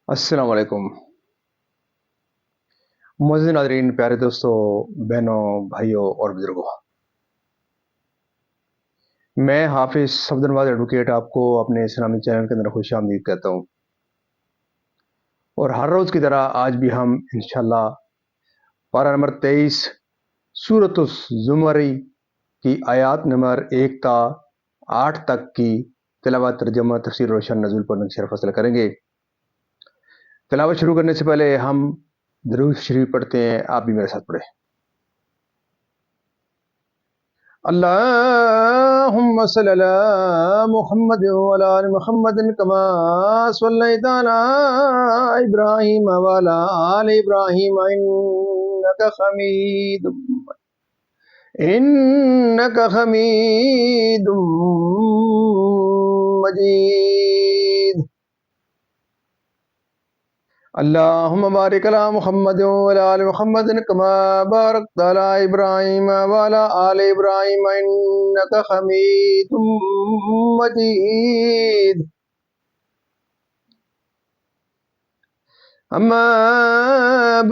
السلام علیکم معزز ناظرین، پیارے دوستوں، بہنوں، بھائیوں اور بزرگوں، میں حافظ صفدر نواز ایڈوکیٹ آپ کو اپنے اسلامی چینل کے اندر خوش آمدید کہتا ہوں، اور ہر روز کی طرح آج بھی ہم انشاءاللہ پارہ نمبر 23 سورۃ الزمر کی آیات نمبر 1 تا 8 تک کی تلاوت، ترجمہ، تفسیر، روشن نزول پر نشر فصل کریں گے۔ تلاوت شروع کرنے سے پہلے ہم درود شریف پڑھتے ہیں، آپ بھی میرے ساتھ پڑھیں۔ اللهم صل على محمد وعلى آل محمد كما صليت على إبراهيم وعلى آل إبراهيم إنك حميد مجيد۔ اللهم بارك على محمد وعلى آل محمد كما باركت على إبراهيم وعلى آل إبراهيم إنك حميد مجيد۔ أما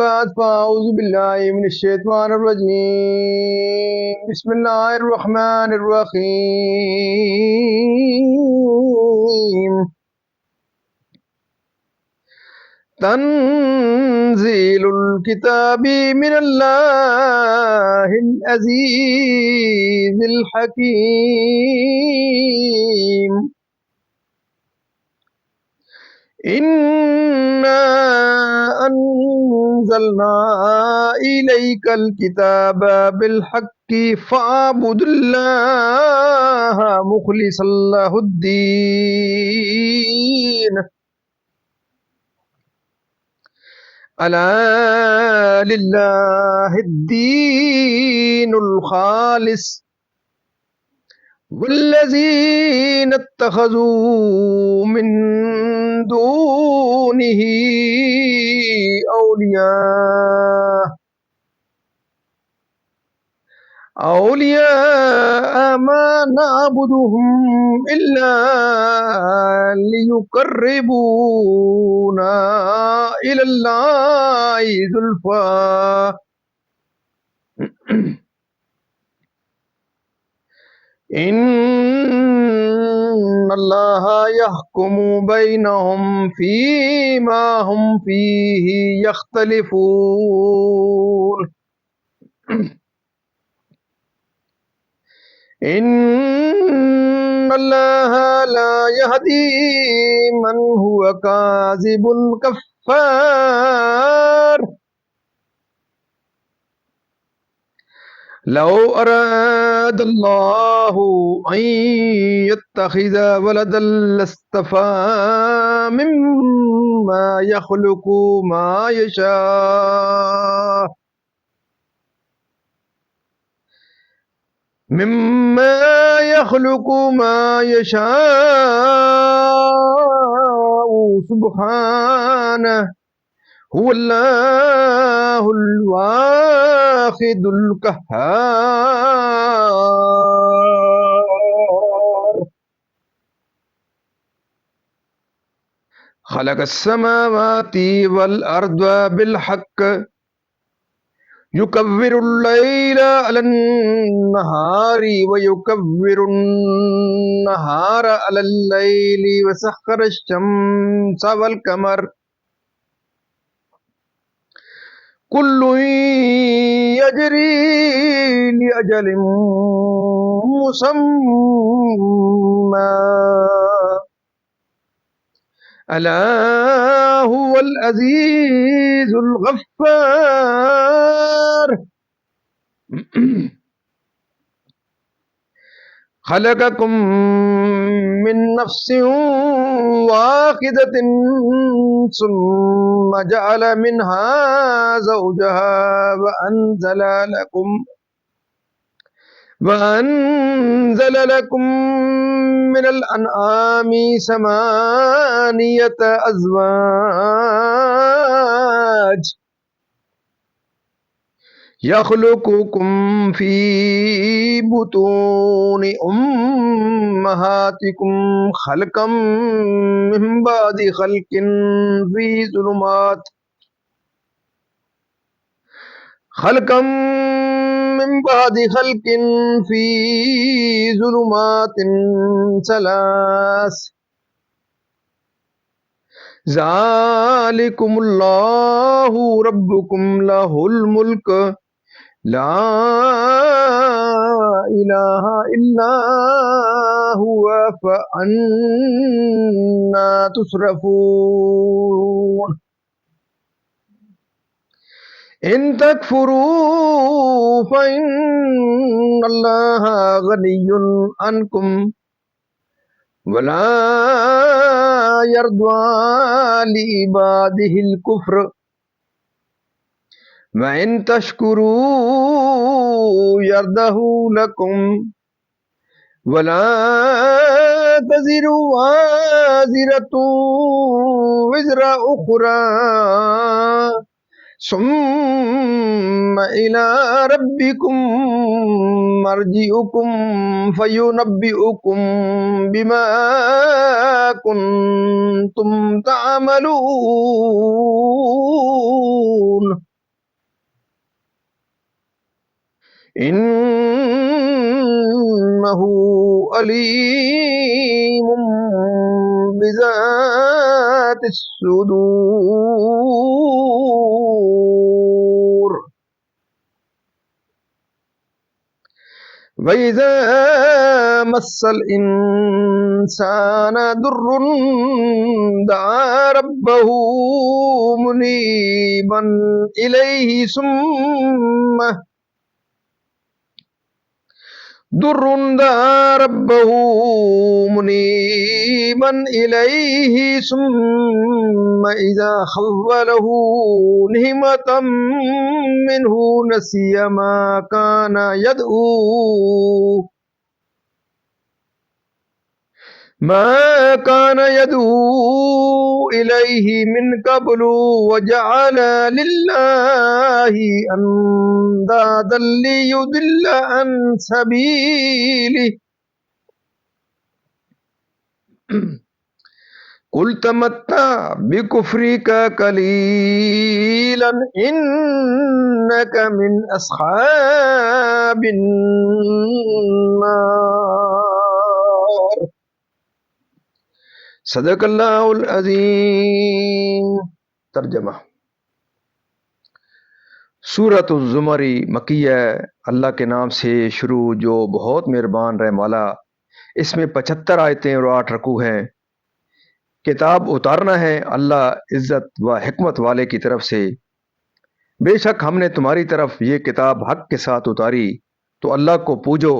بعد فأعوذ بالله من الشيطان الرجيم، بسم الله الرحمن الرحيم۔ تنزيل الكتاب من الله العزيز الحكيم۔ إنا أنزلنا إليك الكتاب بالحق فاعبد الله مخلصا له الدين، ألا لله الدين الخالص والذين اتخذوا من دونه أولياء ما نعبدهم إلا ليقربونا إلى الله زلفى إن الله يحكم بينهم فيما هم فيه يختلفون، إن الله لا يهدي من هو كاذب كفار۔ لو أراد الله أن يتخذ ولدا لاصطفى مما يخلق ما يشاء سبحانه، هو الله الواحد القهار۔ خلق السماوات والأرض بالحق يكبر الليل على النهار ويكبر النهار على الليل وسخر الشمس والقمر كل يجري لأجل مسمى، ألا هو العزيز الغفار۔ خلقكم من نفس واحدة ثم جعل منها زوجها وأنزل لكم من الأنعام 8 أزواج یخلقکم فی بطون امہاتکم خلقا من بعد خلق فی ظلمات خلقا من بعد خلق فی ظلمات ثلاث ذالکم اللہ ربکم لہ الملک لا الہ الا ہوا فأنا تصرفون ان تکفروا فإن اللہ غنی عنکم ولا يرضى لعباده الكفر وإن تشكروا يرضه لكم ولا تزر وازرة وزر أخرى ثم إلى ربكم مرجعكم فينبئكم بما كنتم تعملون إنه عليم بذات الصدور وَإِذَا مَسَّ الْإِنسَانَ ضُرٌّ دَعَا رَبَّهُ مُنِيبًا إِلَيْهِ ثُمَّ إِذَا خَوَّلَهُ نِعْمَةً مِّنْهُ نَسِيَ مَا كَانَ يدعو إليه من قبل وجعل لله أندادا ليضل عن سبيله قل تمتع بكفرك قليلا إنك من أصحاب النار صدق اللہ العظیم۔ ترجمہ۔ سورۃ الزمر مکیہ، اللہ کے نام سے شروع جو بہت مہربان رحم والا۔ اس میں 75 آیتیں اور 8 رکوع ہیں۔ کتاب اتارنا ہے اللہ عزت و حکمت والے کی طرف سے۔ بے شک ہم نے تمہاری طرف یہ کتاب حق کے ساتھ اتاری، تو اللہ کو پوجو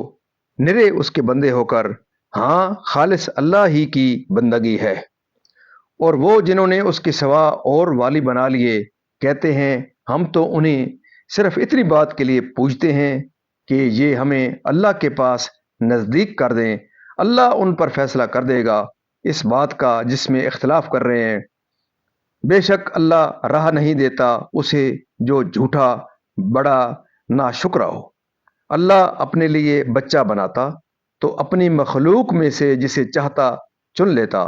نرے اس کے بندے ہو کر۔ ہاں، خالص اللہ ہی کی بندگی ہے۔ اور وہ جنہوں نے اس کے سوا اور والی بنا لیے کہتے ہیں ہم تو انہیں صرف اتنی بات کے لیے پوجتے ہیں کہ یہ ہمیں اللہ کے پاس نزدیک کر دیں۔ اللہ ان پر فیصلہ کر دے گا اس بات کا جس میں اختلاف کر رہے ہیں۔ بے شک اللہ راہ نہیں دیتا اسے جو جھوٹا بڑا ناشکرا ہو۔ اللہ اپنے لیے بچہ بناتا تو اپنی مخلوق میں سے جسے چاہتا چن لیتا۔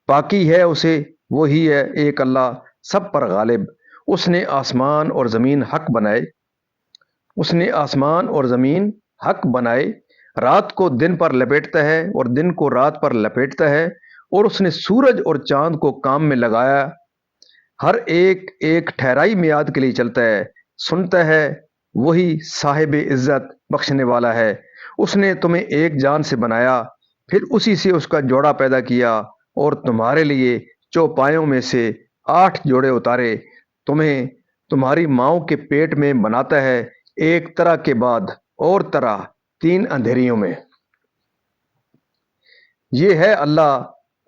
پاکی ہے اسے، وہی ہے ایک اللہ سب پر غالب۔ اس نے آسمان اور زمین حق بنائے، رات کو دن پر لپیٹتا ہے اور دن کو رات پر لپیٹتا ہے، اور اس نے سورج اور چاند کو کام میں لگایا، ہر ایک ایک ٹھہرائی میعاد کے لیے چلتا ہے، سنتا ہے، وہی صاحب عزت بخشنے والا ہے۔ اس نے تمہیں ایک جان سے بنایا، پھر اسی سے اس کا جوڑا پیدا کیا، اور تمہارے لیے چوپایوں میں سے 8 جوڑے اتارے۔ تمہیں تمہاری ماؤں کے پیٹ میں بناتا ہے، ایک طرح کے بعد اور طرح 3 اندھیریوں میں۔ یہ ہے اللہ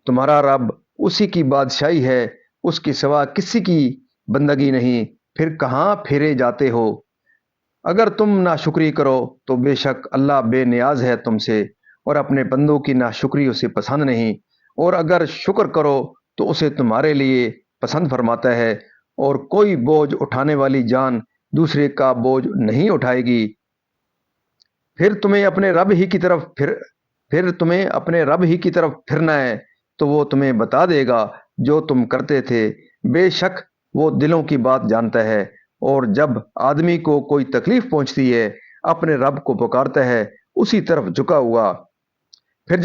تمہارا رب، اسی کی بادشاہی ہے، اس کے سوا کسی کی بندگی نہیں، پھر کہاں پھیرے جاتے ہو؟ اگر تم ناشکری کرو تو بے شک اللہ بے نیاز ہے تم سے، اور اپنے بندوں کی ناشکری اسے پسند نہیں، اور اگر شکر کرو تو اسے تمہارے لیے پسند فرماتا ہے۔ اور کوئی بوجھ اٹھانے والی جان دوسرے کا بوجھ نہیں اٹھائے گی۔ پھر تمہیں اپنے رب ہی کی طرف پھرنا ہے تو وہ تمہیں بتا دے گا جو تم کرتے تھے۔ بے شک وہ دلوں کی بات جانتا ہے۔ اور جب آدمی کو کوئی تکلیف پہنچتی ہے اپنے رب کو پکارتا ہے اسی طرف جھکا ہوا۔ پھر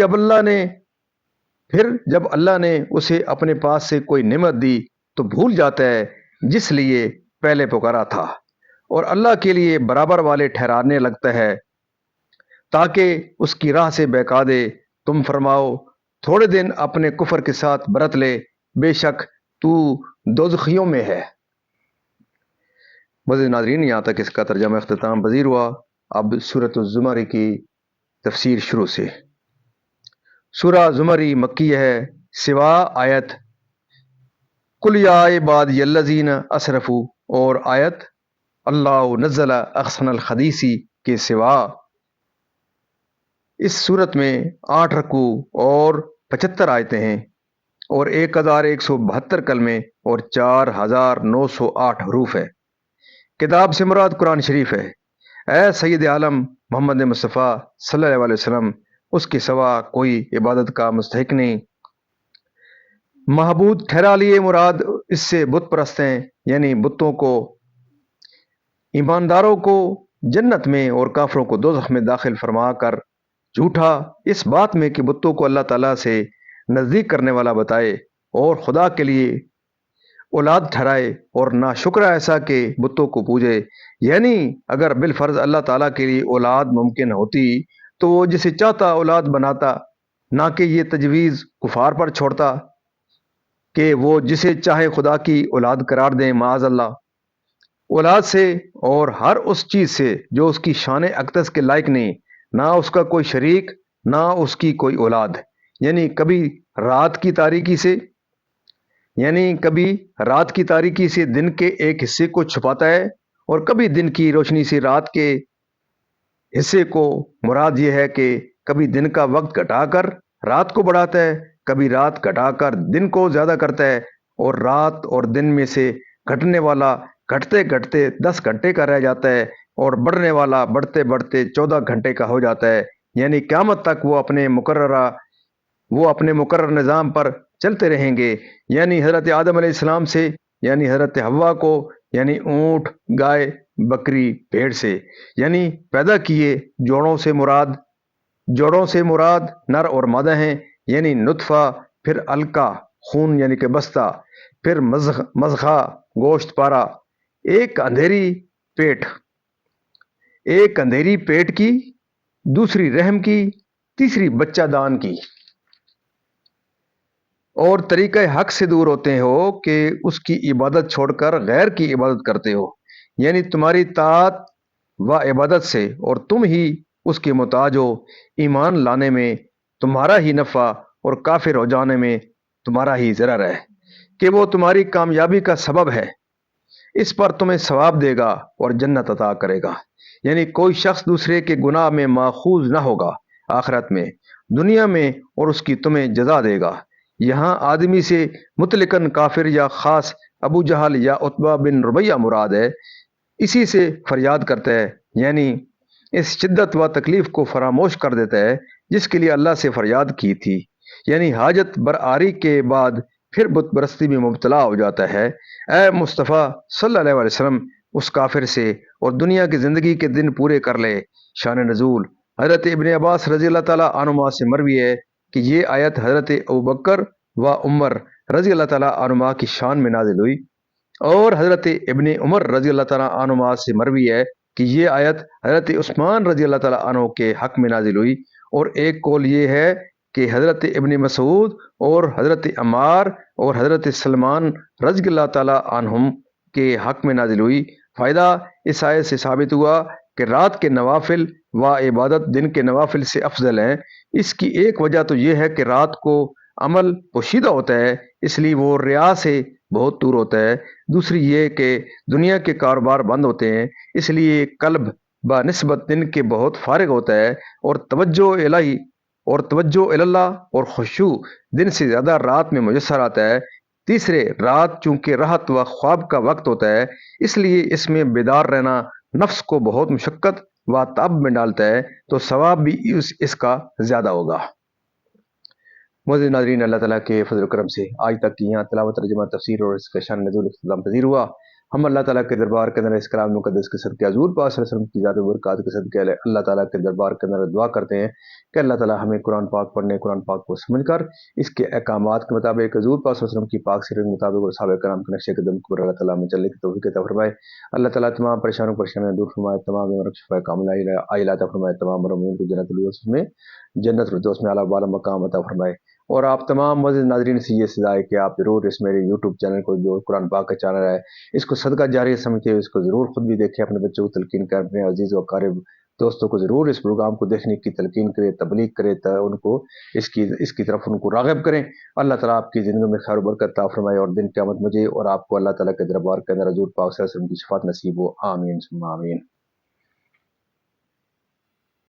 جب اللہ نے اسے اپنے پاس سے کوئی نعمت دی تو بھول جاتا ہے جس لیے پہلے پکارا تھا اور اللہ کے لیے برابر والے ٹھہرانے لگتا ہے تاکہ اس کی راہ سے بہکا دے۔ تم فرماؤ تھوڑے دن اپنے کفر کے ساتھ برت لے، بے شک تو دوزخیوں میں ہے۔ مزید ناظرین، یہاں تک اس کا ترجمہ اختتام پذیر ہوا۔ اب سورۃ الزمر کی تفسیر شروع سے۔ سورہ زمری مکی ہے، سوا آیت قل یا عبادی الذین اسرفوا اور آیت اللہ نزل احسن الحدیث کے سوا۔ اس صورت میں 8 رکوع اور 75 آیتیں ہیں اور 1172 کلمے اور 4908 حروف ہے۔ کتاب سے مراد قرآن شریف ہے۔ اے سید عالم محمد مصطفیٰ صلی اللہ علیہ وسلم، اس کے سوا کوئی عبادت کا مستحق نہیں۔ معبود ٹھہرا لیے مراد اس سے بت پرست ہیں، یعنی بتوں کو، ایمانداروں کو جنت میں اور کافروں کو دوزخ میں داخل فرما کر، جھوٹا اس بات میں کہ بتوں کو اللہ تعالیٰ سے نزدیک کرنے والا بتائے اور خدا کے لیے اولاد ٹھہرائے، اور ناشکرا ایسا کہ بتوں کو پوجے۔ یعنی اگر بالفرض اللہ تعالیٰ کے لیے اولاد ممکن ہوتی تو وہ جسے چاہتا اولاد بناتا، نہ کہ یہ تجویز کفار پر چھوڑتا کہ وہ جسے چاہے خدا کی اولاد قرار دیں، معاذ اللہ، اولاد سے اور ہر اس چیز سے جو اس کی شان اقدس کے لائق نہیں، نہ اس کا کوئی شریک نہ اس کی کوئی اولاد۔ یعنی کبھی رات کی تاریکی سے دن کے ایک حصے کو چھپاتا ہے اور کبھی دن کی روشنی سے رات کے حصے کو۔ مراد یہ ہے کہ کبھی دن کا وقت گھٹا کر رات کو بڑھاتا ہے، کبھی رات گھٹا کر دن کو زیادہ کرتا ہے، اور رات اور دن میں سے گھٹنے والا گھٹتے گھٹتے 10 گھنٹے کا رہ جاتا ہے اور بڑھنے والا بڑھتے بڑھتے 14 گھنٹے کا ہو جاتا ہے۔ یعنی قیامت تک وہ اپنے مقرر نظام پر چلتے رہیں گے۔ یعنی حضرت آدم علیہ السلام سے، یعنی حضرت حوا کو، یعنی اونٹ، گائے، بکری، بھیڑ سے، یعنی پیدا کیے۔ جوڑوں سے مراد نر اور مادہ ہیں، یعنی نطفہ، پھر علقہ خون یعنی کہ بستہ، پھر مضغہ گوشت پارا، ایک اندھیری پیٹ کی، دوسری رحم کی، تیسری بچہ دان کی۔ اور طریقہ حق سے دور ہوتے ہو کہ اس کی عبادت چھوڑ کر غیر کی عبادت کرتے ہو، یعنی تمہاری طاعت و عبادت سے، اور تم ہی اس کے محتاج ہو۔ ایمان لانے میں تمہارا ہی نفع اور کافر ہو جانے میں تمہارا ہی ضرر ہے کہ وہ تمہاری کامیابی کا سبب ہے۔ اس پر تمہیں ثواب دے گا اور جنت عطا کرے گا۔ یعنی کوئی شخص دوسرے کے گناہ میں ماخوذ نہ ہوگا آخرت میں، دنیا میں، اور اس کی تمہیں جزا دے گا۔ یہاں آدمی سے مطلقاً کافر یا خاص ابو جہل یا عتبہ بن ربیہ مراد ہے۔ اسی سے فریاد کرتا ہے، یعنی اس شدت و تکلیف کو فراموش کر دیتا ہے جس کے لیے اللہ سے فریاد کی تھی، یعنی حاجت برآری کے بعد پھر بت پرستی میں مبتلا ہو جاتا ہے۔ اے مصطفیٰ صلی اللہ علیہ وسلم، اس کافر سے اور دنیا کی زندگی کے دن پورے کر لے۔ شان نزول حضرت ابن عباس رضی اللہ تعالیٰ عنہما سے مروی ہے کہ یہ آیت حضرت ابوبکر و عمر رضی اللہ تعالیٰ عنہما کی شان میں نازل ہوئی، اور حضرت ابن عمر رضی اللہ تعالیٰ عنہما سے مروی ہے کہ یہ آیت حضرت عثمان رضی اللہ تعالیٰ عنہ کے حق میں نازل ہوئی، اور ایک قول یہ ہے کہ حضرت ابن مسعود اور حضرت عمار اور حضرت سلمان رضی اللہ تعالیٰ عنہم کے حق میں نازل ہوئی۔ فائدہ اس آیت سے ثابت ہوا کہ رات کے نوافل و عبادت دن کے نوافل سے افضل ہیں۔ اس کی ایک وجہ تو یہ ہے کہ رات کو عمل پوشیدہ ہوتا ہے، اس لیے وہ ریا سے بہت دور ہوتا ہے۔ دوسری یہ کہ دنیا کے کاروبار بند ہوتے ہیں، اس لیے قلب بنسبت دن کے بہت فارغ ہوتا ہے، اور توجہ اللہ اور خشوع دن سے زیادہ رات میں میسر آتا ہے۔ تیسرے، رات چونکہ راحت و خواب کا وقت ہوتا ہے، اس لیے اس میں بیدار رہنا نفس کو بہت مشقت و تعب میں ڈالتا ہے، تو ثواب بھی اس کا زیادہ ہوگا۔ معزز ناظرین، اللہ تعالیٰ کے فضل و کرم سے آج تک کی یہاں تلاوت، ترجمہ، تفسیر اور اس کا شان نزول اختتام پذیر ہوا۔ ہم اللہ تعالیٰ کے دربار کے اندر اس کلام مقدس کے صدقے حضور پاک صلی اللہ علیہ وسلم کی ذات و برکات کے صدقے اللہ تعالیٰ کے دربار کے اندر دعا کرتے ہیں کہ اللہ تعالیٰ ہمیں قرآن پاک پڑھنے، قرآن پاک کو سمجھ کر اس کے احکامات کے مطابق حضور پاک صلی اللہ علیہ وسلم کی پاک سیرت کے مطابق اور صحابہ کرام کے نقش قدم پر اللہ تعالیٰ میں چلنے کی توفیق عطا فرمائے۔ اللہ تعالیٰ تمام پریشانیاں دور فرمائے، تمام بیماریوں کو شفا کاملہ عطا فرمائے، تمام مرحومین کو جنت الفردوس میں اعلیٰ بالا مقام عطا فرمائے۔ اور آپ تمام معزز ناظرین سے یہ سزا ہے کہ آپ ضرور اس میرے یوٹیوب چینل کو، جو قرآن پاک کا چینل ہے، اس کو صدقہ جاریہ سمجھتے ہوئے اس کو ضرور خود بھی دیکھیں، اپنے بچوں کو تلقین کریں، اپنے عزیز و اقارب دوستوں کو ضرور اس پروگرام کو دیکھنے کی تلقین کرے، تبلیغ کرے، ان کو اس کی طرف ان کو راغب کریں۔ اللہ تعالیٰ آپ کی زندگی میں خیر و برکت عطا فرمائے، اور دن قیامت مجھے اور آپ کو اللہ تعالیٰ کے دربار کے اندر حضور پاک صلی اللہ علیہ وسلم کی شفاعت نصیب ہو، آمین ثم آمین۔